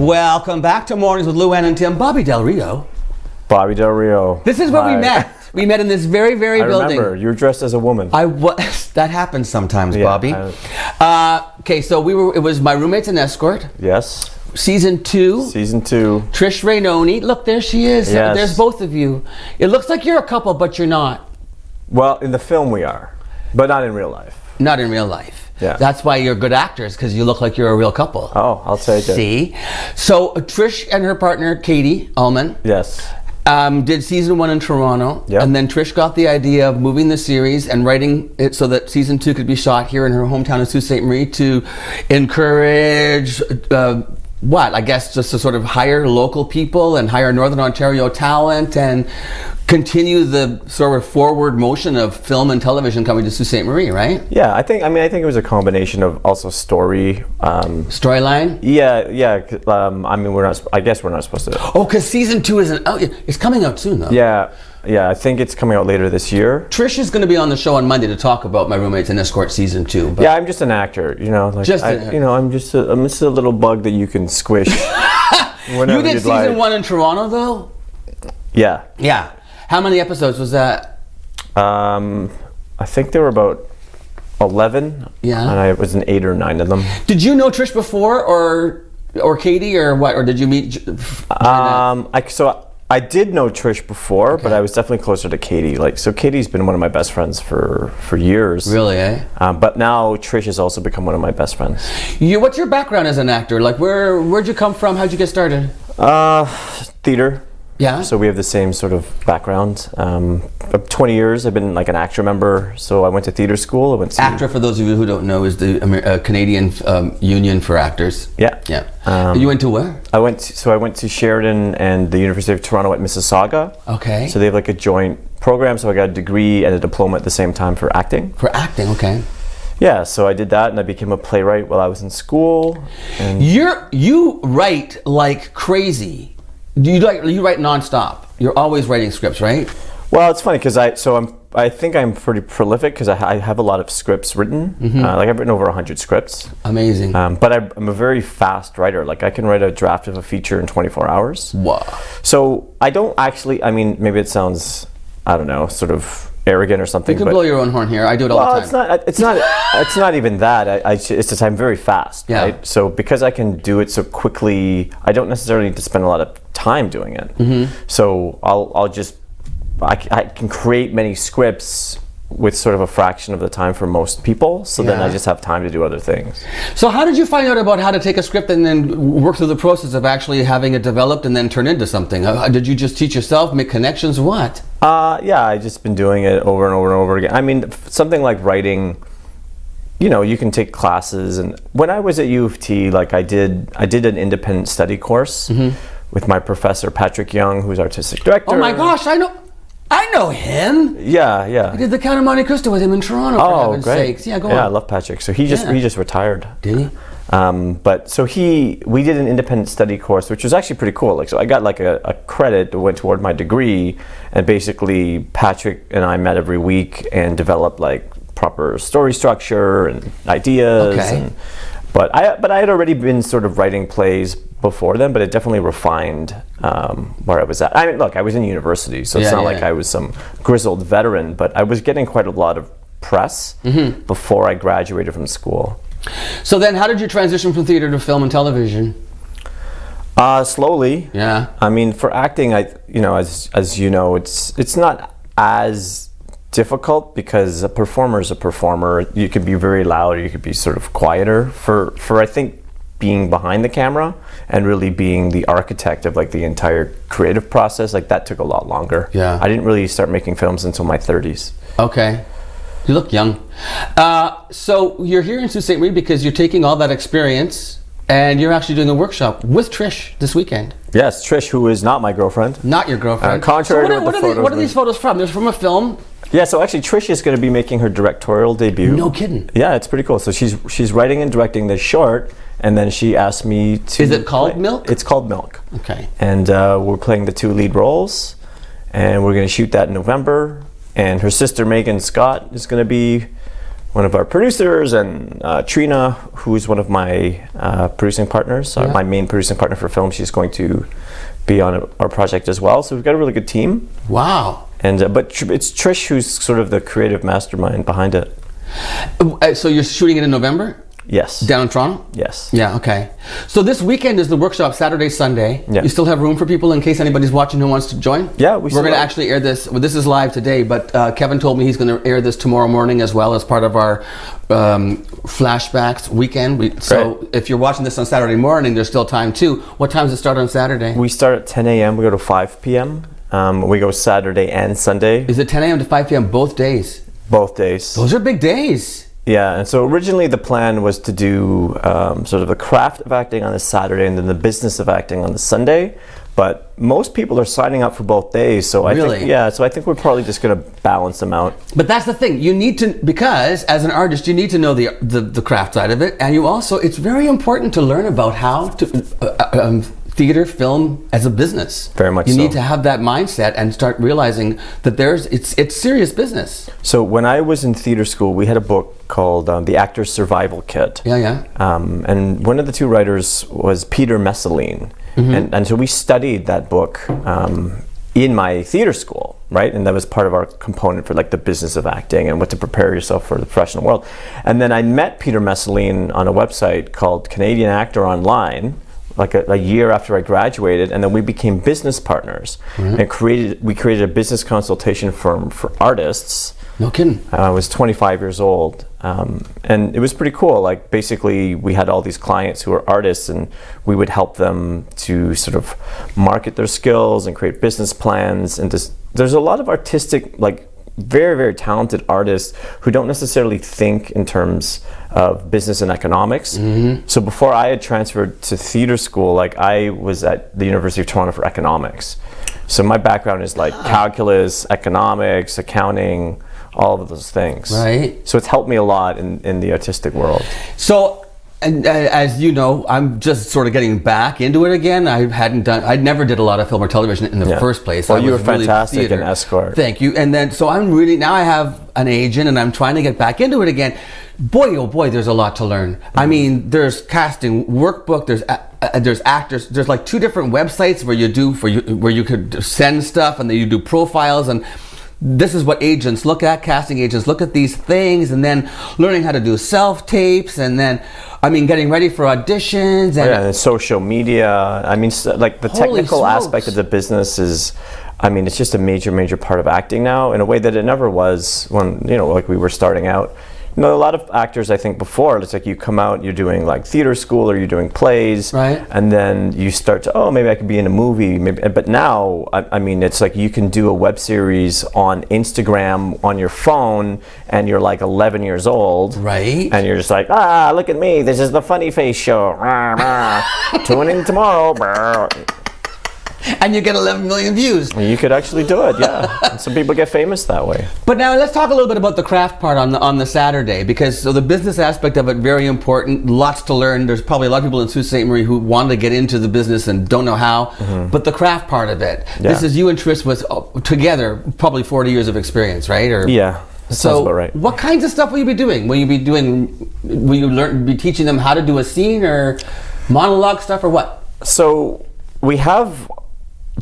Welcome back to Mornings with Luann and Tim. Bobby Del Rio. Bobby Del Rio. This is where we met. We met in this very, very building. I remember. You were dressed as a woman. I was. That happens sometimes, Yeah, Bobby. Okay, so it was My Roommate's an Escort. Yes. Season 2. Season 2. Trish Rainoni. Look, there she is. Yes. There's both of you. It looks like you're a couple, but you're not. Well, in the film we are, but not in real life. Not in real life. Yeah. That's why you're good actors, because you look like you're a real couple. Oh, I'll take it. See? So Trish and her partner, Katie Ullman. Yes. Did season 1 in Toronto, Yep. and then Trish got the idea of moving the series and writing it so that season 2 could be shot here in her hometown of Sault Ste. Marie to encourage I guess just to sort of hire local people and hire Northern Ontario talent and continue the sort of forward motion of film and television coming to Sault Ste. Marie, right? Yeah, I think it was a combination of also story. Storyline? Yeah. I guess we're not supposed to. Oh, because season 2 it's coming out soon, though. Yeah, I think it's coming out later this year. Trish is going to be on the show on Monday to talk about My Roommate's an Escort season 2. But Yeah, I'm just an actor, I'm just a little bug that you can squish. You did season 1 in Toronto, though? Yeah. Yeah. How many episodes was that? I think there were about 11. Yeah. And I was in 8 or 9 of them. Did you know Trish before, or Katie, or what? Or did you meet? I did know Trish before, Okay. but I was definitely closer to Katie. So Katie's been one of my best friends for years. Really, eh? But now Trish has also become one of my best friends. What's your background as an actor? Like, where'd you come from? How'd you get started? Theater. Yeah. So we have the same sort of background. 20 years I've been like an ACTRA member. So I went to theater school. ACTRA, for those of you who don't know, is the Canadian Union for Actors. Yeah. Yeah. You went to where? I went to Sheridan and the University of Toronto at Mississauga. Okay. So they have like a joint program. So I got a degree and a diploma at the same time for acting. For acting, okay. Yeah, so I did that, and I became a playwright while I was in school. And You write like crazy. You write nonstop. You're always writing scripts, right? Well, it's funny because I think I'm pretty prolific because I have a lot of scripts written. Mm-hmm. I've written over 100 scripts. Amazing. But I'm a very fast writer. Like I can write a draft of a feature in 24 hours. Wow. So I don't actually. I mean, maybe it sounds, I don't know, sort of arrogant or something. You can blow your own horn here. I do it all the time. It's not even that. It's just I'm very fast. Yeah. Right? So because I can do it so quickly, I don't necessarily need to spend a lot of time doing it. Mm-hmm. So I can create many scripts with sort of a fraction of the time for most people. So then Yeah. I just have time to do other things. So how did you find out about how to take a script and then work through the process of actually having it developed and then turn into something? Did you just teach yourself, make connections, what? Yeah, I've just been doing it over and over and over again. I mean, something like writing, you can take classes. And when I was at U of T, like I did an independent study course with my professor, Patrick Young, who's artistic director. Oh my gosh, I know him. Yeah. I did the Count of Monte Cristo with him in Toronto, for heaven's sakes. Yeah, go on. Yeah, I love Patrick. So he just retired. Did he? We did an independent study course, which was actually pretty cool. So I got like a credit that went toward my degree, and basically Patrick and I met every week and developed like proper story structure and ideas. Okay. But I had already been sort of writing plays before then, but it definitely refined where I was at. I mean, look, I was in university, so it's not like I was some grizzled veteran, but I was getting quite a lot of press before I graduated from school. So then how did you transition from theater to film and television? Slowly. Yeah. I mean, for acting, as you know, it's not as difficult because a performer is a performer. You could be very loud, or you could be sort of quieter. For I think being behind the camera and really being the architect of like the entire creative process, like that took a lot longer. Yeah. I didn't really start making films until my 30s. Okay. You look young. So you're here in Sault Ste. Marie because you're taking all that experience and you're actually doing a workshop with Trish this weekend. Yes, Trish, who is not my girlfriend. Not your girlfriend. Contrary to what the photos. What are these photos from? They're from a film. Yeah, so actually Trish is going to be making her directorial debut. No kidding. Yeah, it's pretty cool. So she's writing and directing this short, and then she asked me to... Is it called Milk? It's called Milk. Okay. And we're playing the 2 lead roles, and we're going to shoot that in November. And her sister Megan Scott is going to be one of our producers, and Trina, who's one of my producing partners, my main producing partner for film. She's going to be on our project as well. So we've got a really good team. Wow. And but it's Trish who's sort of the creative mastermind behind it. So you're shooting it in November? Yes. Down in Toronto? Yes. Yeah, okay. So this weekend is the workshop, Saturday, Sunday. Yeah. You still have room for people in case anybody's watching who wants to join? Yeah, we're going to actually air this. Well, this is live today, but Kevin told me he's going to air this tomorrow morning as well as part of our flashbacks weekend. So if you're watching this on Saturday morning, there's still time too. What time does it start on Saturday? We start at 10 a.m. We go to 5 p.m. We go Saturday and Sunday. Is it 10 a.m. to 5 p.m. both days? Both days. Those are big days. Yeah, and so originally the plan was to do sort of the craft of acting on the Saturday and then the business of acting on the Sunday. But most people are signing up for both days, so I think we're probably just going to balance them out. But that's the thing, you need to, because as an artist, you need to know the craft side of it, and you also, it's very important to learn about how to theater, film as a business. Very much you so. need to have that mindset and start realizing that it's serious business. So when I was in theater school, we had a book called The Actor's Survival Kit. Yeah. And one of the two writers was Peter Messeline. And so we studied that book in my theater school, right? And that was part of our component for like the business of acting and what to prepare yourself for the professional world. And then I met Peter Messeline on a website called Canadian Actor Online, like a year after I graduated, and then we became business partners and we created a business consultation firm for artists. No kidding. I was 25 years old, and it was pretty cool. Like basically we had all these clients who were artists, and we would help them to sort of market their skills and create business plans. And there's a lot of artistic, like very, very talented artists who don't necessarily think in terms of business and economics. So before I had transferred to theater school, like I was at the University of Toronto for economics. So my background is like calculus, economics, accounting, all of those things. Right. So it's helped me a lot in the artistic world. So, and as you know, I'm just sort of getting back into it again. I never did a lot of film or television in the first place. Well, you were fantastic in Escort. Thank you. And then, so now I have an agent and I'm trying to get back into it again. Boy, oh boy, there's a lot to learn. I mean, there's casting workbook, there's actors, there's like 2 different websites where you could send stuff, and then you do profiles, and this is what agents look at, casting agents look at these things, and then learning how to do self-tapes, and then, I mean, getting ready for auditions. And social media. I mean, like the technical aspect of the business is, I mean, it's just a major, major part of acting now in a way that it never was when, like we were starting out. A lot of actors, I think before, it's like you come out, you're doing like theater school or you're doing plays, right? And then you start to, maybe I could be in a movie. But now, I mean, it's like you can do a web series on Instagram on your phone, and you're like 11 years old, right? And you're just like, look at me, this is the Funny Face show. Tune in tomorrow. And you get 11 million views. You could actually do it, yeah. And some people get famous that way. But now let's talk a little bit about the craft part on the Saturday, because the business aspect of it, very important. Lots to learn. There's probably a lot of people in Sault Ste. Marie who want to get into the business and don't know how. But the craft part of it, this is you and Tris with together probably 40 years of experience, right? Yeah. That sounds about right. What kinds of stuff will you be doing? Will you be teaching them how to do a scene or monologue stuff or what? So we have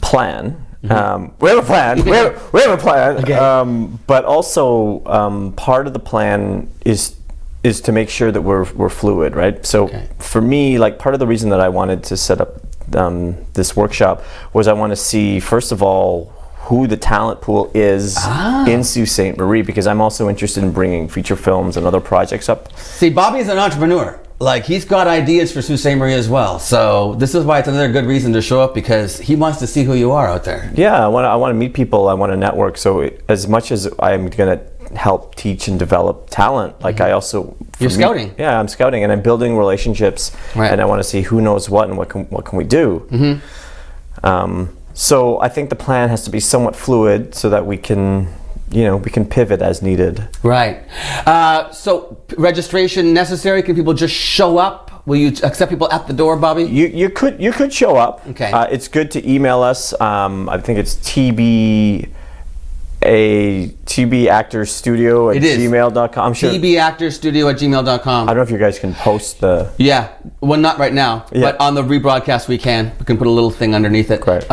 plan. We have a plan. we have a plan. Okay. But also, part of the plan is to make sure that we're fluid, right? So for me, like part of the reason that I wanted to set up this workshop was I want to see, first of all, who the talent pool is in Sault Ste. Marie, because I'm also interested in bringing feature films and other projects up. See, Bobby's an entrepreneur. Like, he's got ideas for Sault Ste. Marie as well. So this is why it's another good reason to show up, because he wants to see who you are out there. Yeah, I want to meet people. I want to network. So as much as I'm going to help teach and develop talent, like I also... You're scouting. Yeah, I'm scouting, and I'm building relationships, and I want to see who knows what and what can we do. So I think the plan has to be somewhat fluid so that we can pivot as needed. Right. So registration necessary? Can people just show up? Will you accept people at the door, Bobby? You could show up. Okay. It's good to email us. I think it's a tbactorstudio at It is. gmail.com. I'm sure. tbactorstudio@gmail.com. I don't know if you guys can post the. Yeah, well, not right now, Yeah. but on the rebroadcast we can. We can put a little thing underneath it. Right.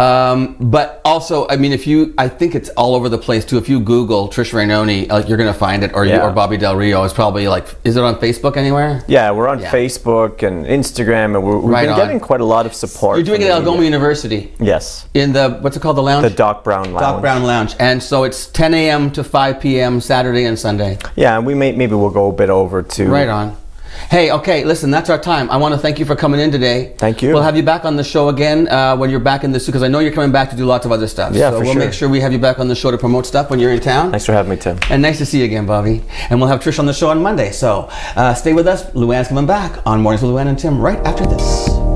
But also, I mean, I think it's all over the place too. If you Google Trish Rainoni, you're gonna find it, or Yeah. or Bobby Del Rio. It's probably like, is it on Facebook anywhere? Yeah, we're on Yeah. Facebook and Instagram, and we've Right been on. getting quite a lot of support. You're doing it from at the Algoma media. University Yes, in the what's it called, the lounge? the Doc Brown Lounge. Doc Brown Lounge, and so it's 10 a.m. to 5 p.m. Saturday and Sunday. Yeah, and maybe we'll go a bit over to. Right on. Hey, okay, listen, that's our time. I want to thank you for coming in today. Thank you. We'll have you back on the show again when you're back in the studio, because I know you're coming back to do lots of other stuff. Yeah, so for we'll sure. make sure we have you back on the show to promote stuff when you're in town. Thanks for having me, Tim. And nice to see you again, Bobby. And we'll have Trish on the show on Monday. So stay with us. Luann's coming back on Mornings with Luann and Tim right after this.